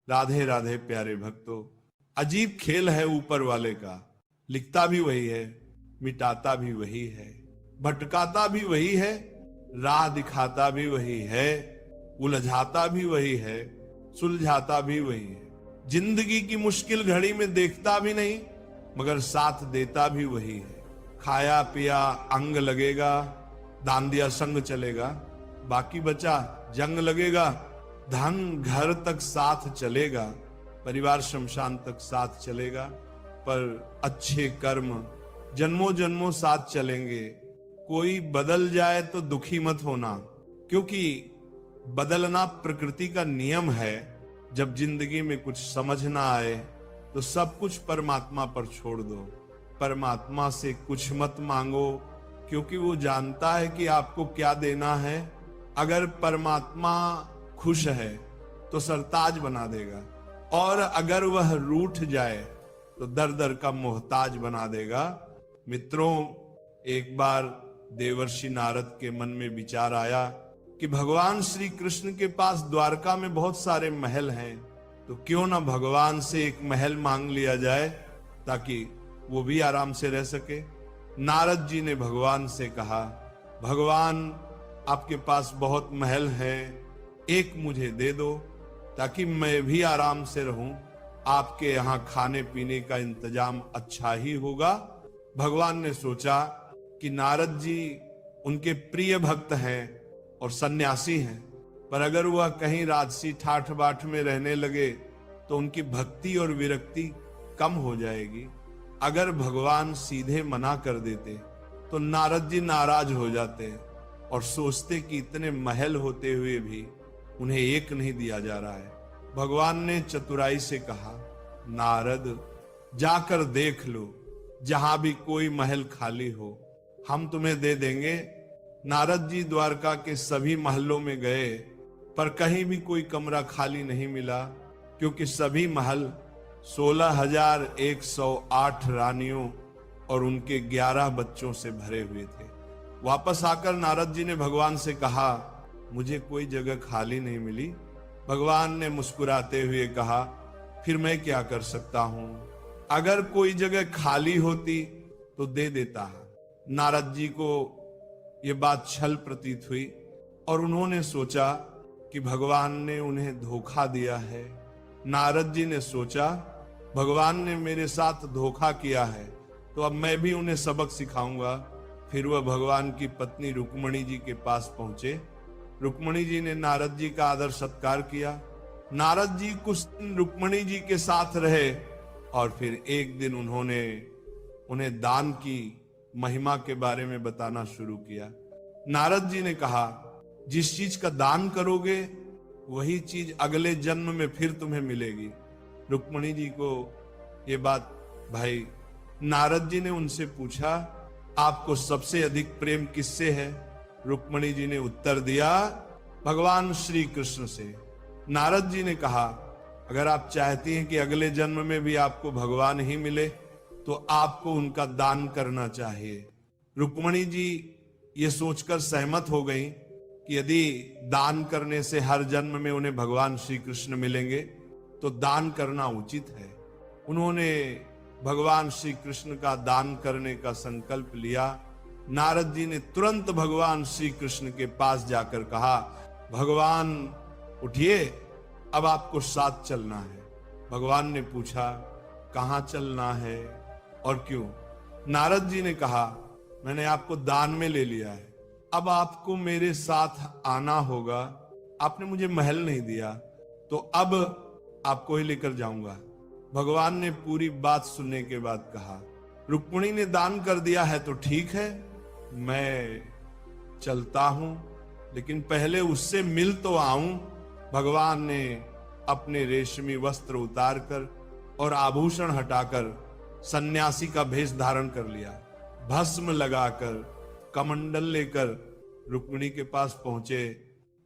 राधे राधे प्यारे भक्तों, अजीब खेल है ऊपर वाले का। लिखता भी वही है, मिटाता भी वही है, भटकाता भी वही है, राह दिखाता भी वही है, उलझाता भी वही है, सुलझाता भी वही है। जिंदगी की मुश्किल घड़ी में देखता भी नहीं, मगर साथ देता भी वही है। खाया पिया अंग लगेगा, दान दिया संग चलेगा, बाकी बचा जंग लगेगा। धन घर तक साथ चलेगा, परिवार शमशान तक साथ चलेगा, पर अच्छे कर्म जन्मों जन्मों साथ चलेंगे। कोई बदल जाए तो दुखी मत होना, क्योंकि बदलना प्रकृति का नियम है। जब जिंदगी में कुछ समझ ना आए तो सब कुछ परमात्मा पर छोड़ दो। परमात्मा से कुछ मत मांगो, क्योंकि वो जानता है कि आपको क्या देना है। अगर परमात्मा खुश है तो सरताज बना देगा, और अगर वह रूठ जाए तो दर दर का मोहताज बना देगा। मित्रों, एक बार देवर्षि नारद के मन में विचार आया कि भगवान श्री कृष्ण के पास द्वारका में बहुत सारे महल हैं, तो क्यों ना भगवान से एक महल मांग लिया जाए ताकि वो भी आराम से रह सके। नारद जी ने भगवान से कहा, भगवान आपके पास बहुत महल हैं, एक मुझे दे दो ताकि मैं भी आराम से रहूं। आपके यहाँ खाने पीने का इंतजाम अच्छा ही होगा। भगवान ने सोचा कि नारद जी उनके प्रिय भक्त हैं और सन्यासी हैं, पर अगर वह कहीं राजसी ठाठ बाट में रहने लगे तो उनकी भक्ति और विरक्ति कम हो जाएगी। अगर भगवान सीधे मना कर देते तो नारद जी नाराज हो जाते और सोचते कि इतने महल होते हुए भी उन्हें एक नहीं दिया जा रहा है। भगवान ने चतुराई से कहा, नारद जाकर देख लो, जहां भी कोई महल खाली हो हम तुम्हें दे देंगे। नारद जी द्वारका के सभी महलों में गए, पर कहीं भी कोई कमरा खाली नहीं मिला, क्योंकि सभी महल 16,108 रानियों और उनके 11 बच्चों से भरे हुए थे। वापस आकर नारद जी ने भगवान से कहा, मुझे कोई जगह खाली नहीं मिली। भगवान ने मुस्कुराते हुए कहा, फिर मैं क्या कर सकता हूं? अगर कोई जगह खाली होती तो दे देता। नारद जी को यह बात छल प्रतीत हुई और उन्होंने सोचा कि भगवान ने उन्हें धोखा दिया है। नारद जी ने सोचा, भगवान ने मेरे साथ धोखा किया है तो अब मैं भी उन्हें सबक सिखाऊंगा। फिर वह भगवान की पत्नी रुक्मणी जी के पास पहुंचे। रुक्मणी जी ने नारद जी का आदर सत्कार किया। नारद जी कुछ दिन रुक्मणी जी के साथ रहे और फिर एक दिन उन्होंने उन्हें दान की महिमा के बारे में बताना शुरू किया। नारद जी ने कहा, जिस चीज का दान करोगे वही चीज अगले जन्म में फिर तुम्हें मिलेगी। रुक्मणी जी को ये बात भाई। नारद जी ने उनसे पूछा, आपको सबसे अधिक प्रेम किससे है? रुक्मणी जी ने उत्तर दिया, भगवान श्री कृष्ण से। नारद जी ने कहा, अगर आप चाहती हैं कि अगले जन्म में भी आपको भगवान ही मिले तो आपको उनका दान करना चाहिए। रुक्मणी जी ये सोचकर सहमत हो गई कि यदि दान करने से हर जन्म में उन्हें भगवान श्री कृष्ण मिलेंगे तो दान करना उचित है। उन्होंने भगवान श्री कृष्ण का दान करने का संकल्प लिया। नारद जी ने तुरंत भगवान श्री कृष्ण के पास जाकर कहा, भगवान उठिए, अब आपको साथ चलना है। भगवान ने पूछा, कहां चलना है और क्यों? नारद जी ने कहा, मैंने आपको दान में ले लिया है, अब आपको मेरे साथ आना होगा। आपने मुझे महल नहीं दिया तो अब आपको ही लेकर जाऊंगा। भगवान ने पूरी बात सुनने के बाद कहा, रुक्मिणी ने दान कर दिया है तो ठीक है, मैं चलता हूं, लेकिन पहले उससे मिल तो आऊं। भगवान ने अपने रेशमी वस्त्र उतारकर और आभूषण हटाकर सन्यासी का भेष धारण कर लिया। भस्म लगाकर कमंडल लेकर रुक्मिणी के पास पहुंचे।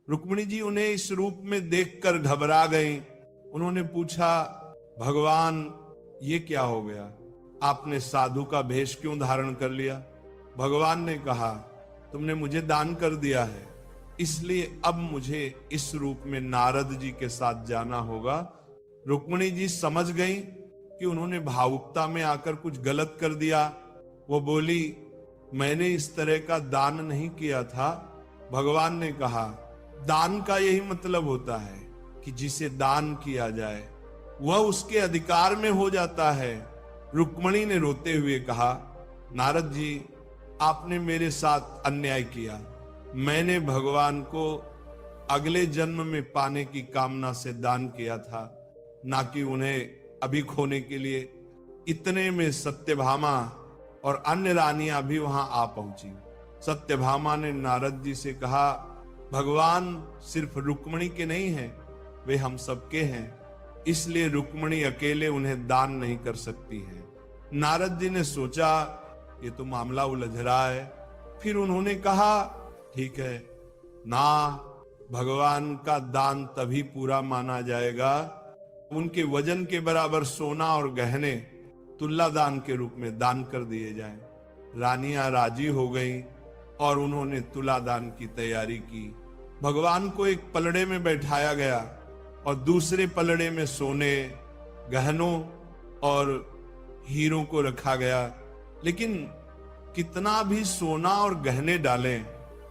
रुक्मिणी जी उन्हें इस रूप में देखकर घबरा गईं। उन्होंने पूछा, भगवान ये क्या हो गया? आपने साधु का भेष क्यों धारण कर लिया? भगवान ने कहा, तुमने मुझे दान कर दिया है, इसलिए अब मुझे इस रूप में नारद जी के साथ जाना होगा। रुक्मिणी जी समझ गई कि उन्होंने भावुकता में आकर कुछ गलत कर दिया। वो बोली, मैंने इस तरह का दान नहीं किया था। भगवान ने कहा, दान का यही मतलब होता है कि जिसे दान किया जाए वह उसके अधिकार में हो जाता है। रुक्मिणी ने रोते हुए कहा, नारद जी, आपने मेरे साथ अन्याय किया। मैंने भगवान को अगले जन्म में पाने की कामना से दान किया था, ना कि उन्हें अभी खोने के लिए। इतने में सत्यभामा और अन्य रानियां भी वहां आ पहुंची। सत्यभामा ने नारद जी से कहा, भगवान सिर्फ रुक्मिणी के नहीं हैं, वे हम सबके हैं, इसलिए रुक्मिणी अकेले उन्हें दान नहीं कर सकती है। नारद जी ने सोचा, ये तो मामला उलझ रहा है। फिर उन्होंने कहा, ठीक है ना, भगवान का दान तभी पूरा माना जाएगा उनके वजन के बराबर सोना और गहने तुल्ला दान के रूप में दान कर दिए जाएं। रानियां राजी हो गईं और उन्होंने तुला दान की तैयारी की। भगवान को एक पलड़े में बैठाया गया और दूसरे पलड़े में सोने, गहनों और हीरों को रखा गया। लेकिन कितना भी सोना और गहने डालें,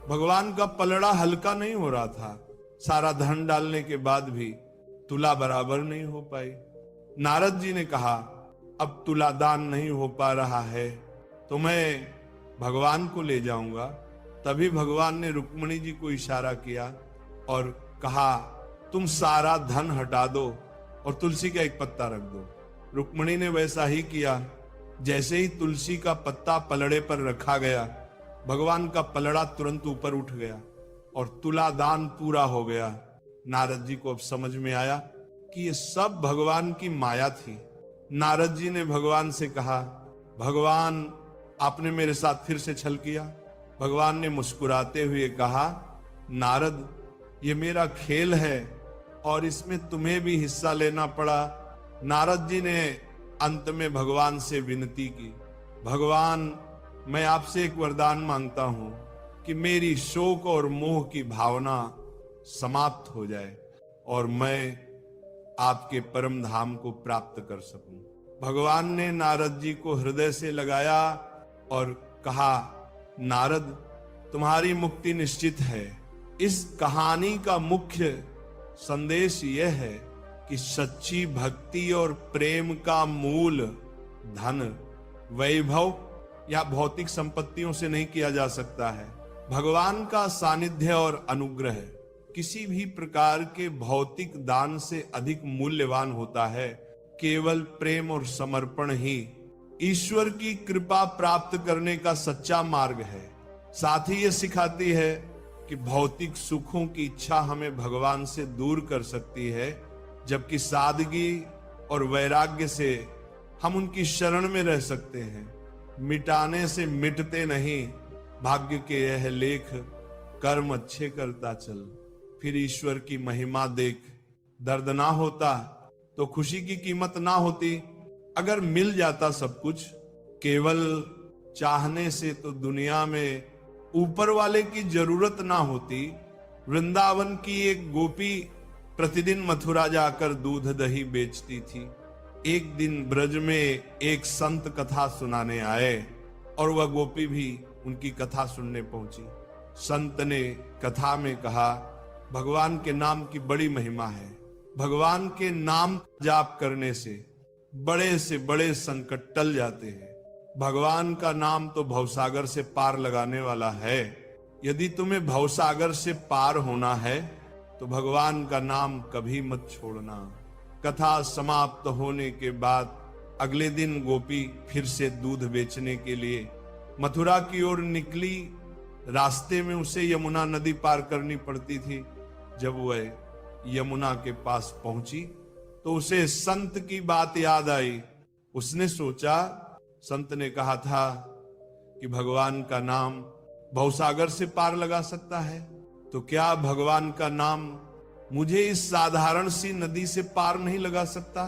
भगवान का पलड़ा हल्का नहीं हो रहा था। सारा धन डालने के बाद भी तुला बराबर नहीं हो पाई। नारद जी ने कहा, अब तुला दान नहीं हो पा रहा है तो मैं भगवान को ले जाऊंगा। तभी भगवान ने रुक्मिणी जी को इशारा किया और कहा, तुम सारा धन हटा दो और तुलसी का एक पत्ता रख दो। रुक्मिणी ने वैसा ही किया। जैसे ही तुलसी का पत्ता पलड़े पर रखा गया, भगवान का पलड़ा तुरंत ऊपर उठ गया और तुला दान पूरा हो गया। नारद जी को अब समझ में आया कि ये सब भगवान की माया थी। नारद जी ने भगवान से कहा, भगवान, आपने मेरे साथ फिर से छल किया। भगवान ने मुस्कुराते हुए कहा, नारद, ये मेरा खेल है और इसमें तुम्हें भी हिस्सा लेना पड़ा। नारद जी ने अंत में भगवान से विनती की, भगवान, मैं आपसे एक वरदान मांगता हूं कि मेरी शोक और मोह की भावना समाप्त हो जाए और मैं आपके परम धाम को प्राप्त कर सकूं। भगवान ने नारद जी को हृदय से लगाया और कहा, नारद, तुम्हारी मुक्ति निश्चित है। इस कहानी का मुख्य संदेश यह है कि सच्ची भक्ति और प्रेम का मूल धन, वैभव या भौतिक संपत्तियों से नहीं किया जा सकता है। भगवान का सानिध्य और अनुग्रह किसी भी प्रकार के भौतिक दान से अधिक मूल्यवान होता है। केवल प्रेम और समर्पण ही ईश्वर की कृपा प्राप्त करने का सच्चा मार्ग है। साथ ही ये सिखाती है कि भौतिक सुखों की इच्छा हमें भगवान से दूर कर सकती है, जबकि सादगी और वैराग्य से हम उनकी शरण में रह सकते हैं। मिटाने से मिटते नहीं, भाग्य के यह लेख, कर्म अच्छे करता चल, फिर ईश्वर की महिमा देख। दर्द ना होता तो खुशी की कीमत ना होती। अगर मिल जाता सब कुछ केवल चाहने से तो दुनिया में ऊपर वाले की जरूरत ना होती। वृंदावन की एक गोपी प्रतिदिन मथुरा जाकर दूध दही बेचती थी। एक दिन ब्रज में एक संत कथा सुनाने आए और वह गोपी भी उनकी कथा सुनने पहुंची। संत ने कथा में कहा, भगवान के नाम की बड़ी महिमा है। भगवान के नाम जाप करने से बड़े संकट टल जाते हैं। भगवान का नाम तो भवसागर से पार लगाने वाला है। यदि तुम्हें भवसागर से पार होना है तो भगवान का नाम कभी मत छोड़ना। कथा समाप्त होने के बाद अगले दिन गोपी फिर से दूध बेचने के लिए मथुरा की ओर निकली। रास्ते में उसे यमुना नदी पार करनी पड़ती थी। जब वह यमुना के पास पहुंची तो उसे संत की बात याद आई। उसने सोचा, संत ने कहा था कि भगवान का नाम भवसागर से पार लगा सकता है, तो क्या भगवान का नाम मुझे इस साधारण सी नदी से पार नहीं लगा सकता?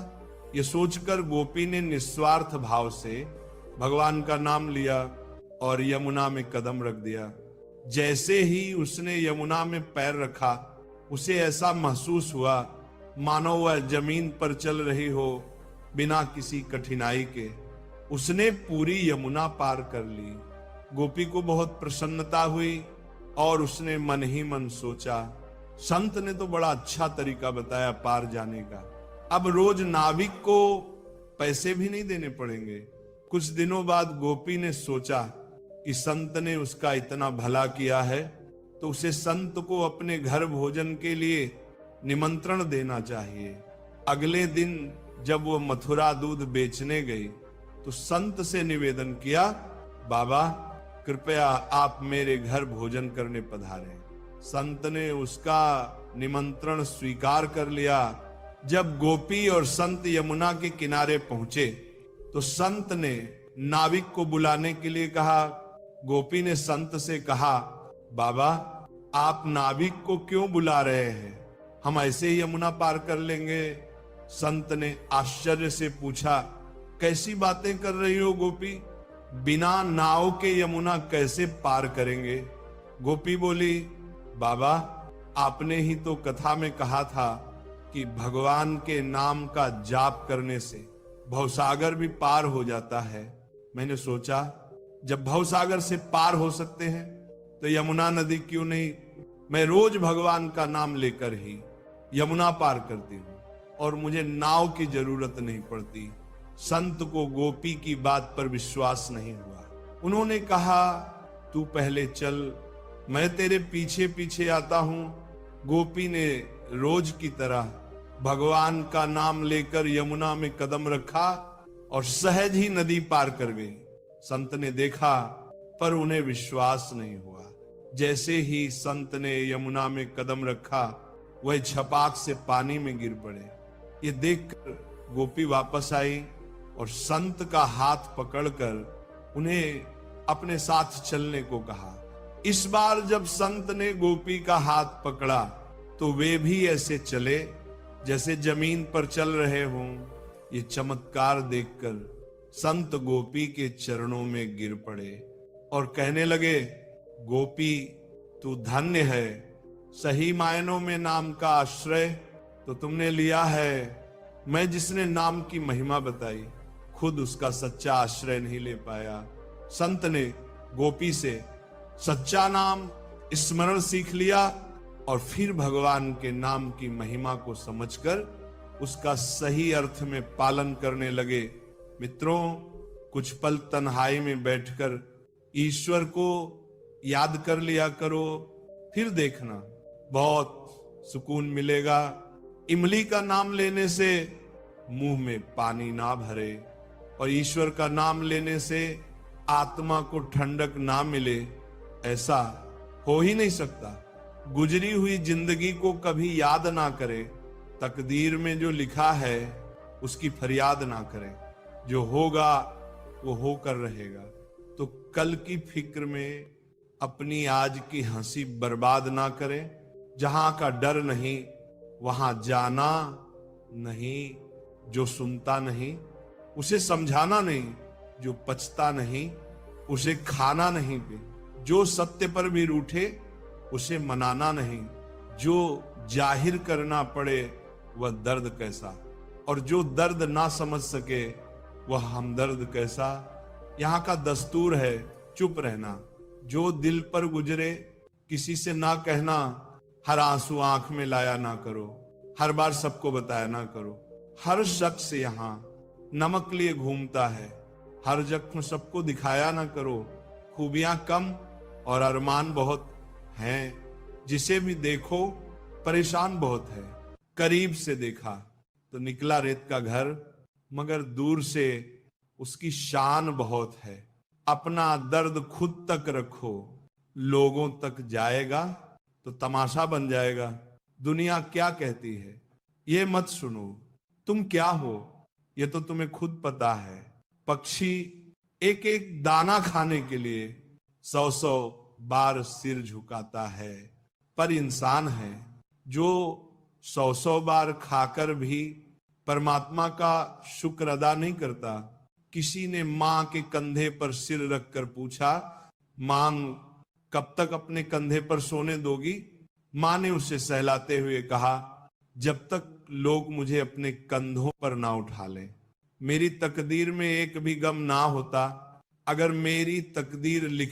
ये सोचकर गोपी ने निस्वार्थ भाव से भगवान का नाम लिया और यमुना में कदम रख दिया। जैसे ही उसने यमुना में पैर रखा, उसे ऐसा महसूस हुआ मानो वह जमीन पर चल रही हो बिना किसी कठिनाई के। उसने पूरी यमुना पार कर ली। गोपी को बहुत प्रसन्नता हुई और उसने मन ही मन सोचा, संत ने तो बड़ा अच्छा तरीका बताया पार जाने का। अब रोज नाविक को पैसे भी नहीं देने पड़ेंगे। कुछ दिनों बाद गोपी ने सोचा कि संत ने उसका इतना भला किया है तो उसे संत को अपने घर भोजन के लिए निमंत्रण देना चाहिए। अगले दिन जब वो मथुरा दूध बेचने गई तो संत से निवेदन किया, बाबा कृपया आप मेरे घर भोजन करने पधारें। संत ने उसका निमंत्रण स्वीकार कर लिया। जब गोपी और संत यमुना के किनारे पहुंचे तो संत ने नाविक को बुलाने के लिए कहा। गोपी ने संत से कहा, बाबा आप नाविक को क्यों बुला रहे हैं, हम ऐसे ही यमुना पार कर लेंगे। संत ने आश्चर्य से पूछा, कैसी बातें कर रही हो गोपी, बिना नाव के यमुना कैसे पार करेंगे। गोपी बोली, बाबा आपने ही तो कथा में कहा था कि भगवान के नाम का जाप करने से भवसागर भी पार हो जाता है। मैंने सोचा जब भवसागर से पार हो सकते हैं तो यमुना नदी क्यों नहीं, मैं रोज भगवान का नाम लेकर ही यमुना पार करती हूँ और मुझे नाव की जरूरत नहीं पड़ती। संत को गोपी की बात पर विश्वास नहीं हुआ। उन्होंने कहा, तू पहले चल, मैं तेरे पीछे पीछे आता हूं। गोपी ने रोज की तरह भगवान का नाम लेकर यमुना में कदम रखा और सहज ही नदी पार कर गई। संत ने देखा पर उन्हें विश्वास नहीं हुआ। जैसे ही संत ने यमुना में कदम रखा वह छपाक से पानी में गिर पड़े। ये देखकर गोपी वापस आई और संत का हाथ पकड़कर उन्हें अपने साथ चलने को कहा। इस बार जब संत ने गोपी का हाथ पकड़ा तो वे भी ऐसे चले जैसे जमीन पर चल रहे हों। ये चमत्कार देखकर संत गोपी के चरणों में गिर पड़े और कहने लगे, गोपी तू धन्य है, सही मायनों में नाम का आश्रय तो तुमने लिया है। मैं जिसने नाम की महिमा बताई खुद उसका सच्चा आश्रय नहीं ले पाया। संत ने गोपी से सच्चा नाम स्मरण सीख लिया और फिर भगवान के नाम की महिमा को समझकर उसका सही अर्थ में पालन करने लगे। मित्रों, कुछ पल तन्हाई में बैठकर ईश्वर को याद कर लिया करो, फिर देखना बहुत सुकून मिलेगा। इमली का नाम लेने से मुंह में पानी ना भरे और ईश्वर का नाम लेने से आत्मा को ठंडक ना मिले, ऐसा हो ही नहीं सकता। गुजरी हुई जिंदगी को कभी याद ना करे, तकदीर में जो लिखा है उसकी फरियाद ना करें। जो होगा वो होकर रहेगा। तो कल की फिक्र में अपनी आज की हंसी बर्बाद ना करें। जहां का डर नहीं वहां जाना नहीं। जो सुनता नहीं उसे समझाना नहीं। जो पचता नहीं उसे खाना नहीं पे। जो सत्य पर भी रूठे उसे मनाना नहीं। जो जाहिर करना पड़े वह दर्द कैसा, और जो दर्द ना समझ सके वह हमदर्द कैसा। यहाँ का दस्तूर है चुप रहना। जो दिल पर गुजरे किसी से ना कहना। हर आंसू आंख में लाया ना करो, हर बार सबको बताया ना करो। हर शख्स यहाँ नमक लिए घूमता है, हर जख्म सबको दिखाया ना करो। खूबियां कम और अरमान बहुत हैं। जिसे भी देखो परेशान बहुत है। करीब से देखा तो निकला रेत का घर, मगर दूर से उसकी शान बहुत है। अपना दर्द खुद तक रखो, लोगों तक जाएगा तो तमाशा बन जाएगा। दुनिया क्या कहती है ये मत सुनो। तुम क्या हो ये तो तुम्हें खुद पता है। पक्षी एक एक दाना खाने के लिए 100-100 बार सिर झुकाता है, पर इंसान है जो 100-100 बार खाकर भी परमात्मा का शुक्र अदा नहीं करता। किसी ने मां के कंधे पर सिर रखकर पूछा, मां कब तक अपने कंधे पर सोने दोगी? मां ने उसे सहलाते हुए कहा, जब तक लोग मुझे अपने कंधों पर ना उठा लें। मेरी तकदीर में एक भी गम ना होता, अगर मेरी तकदीर लिख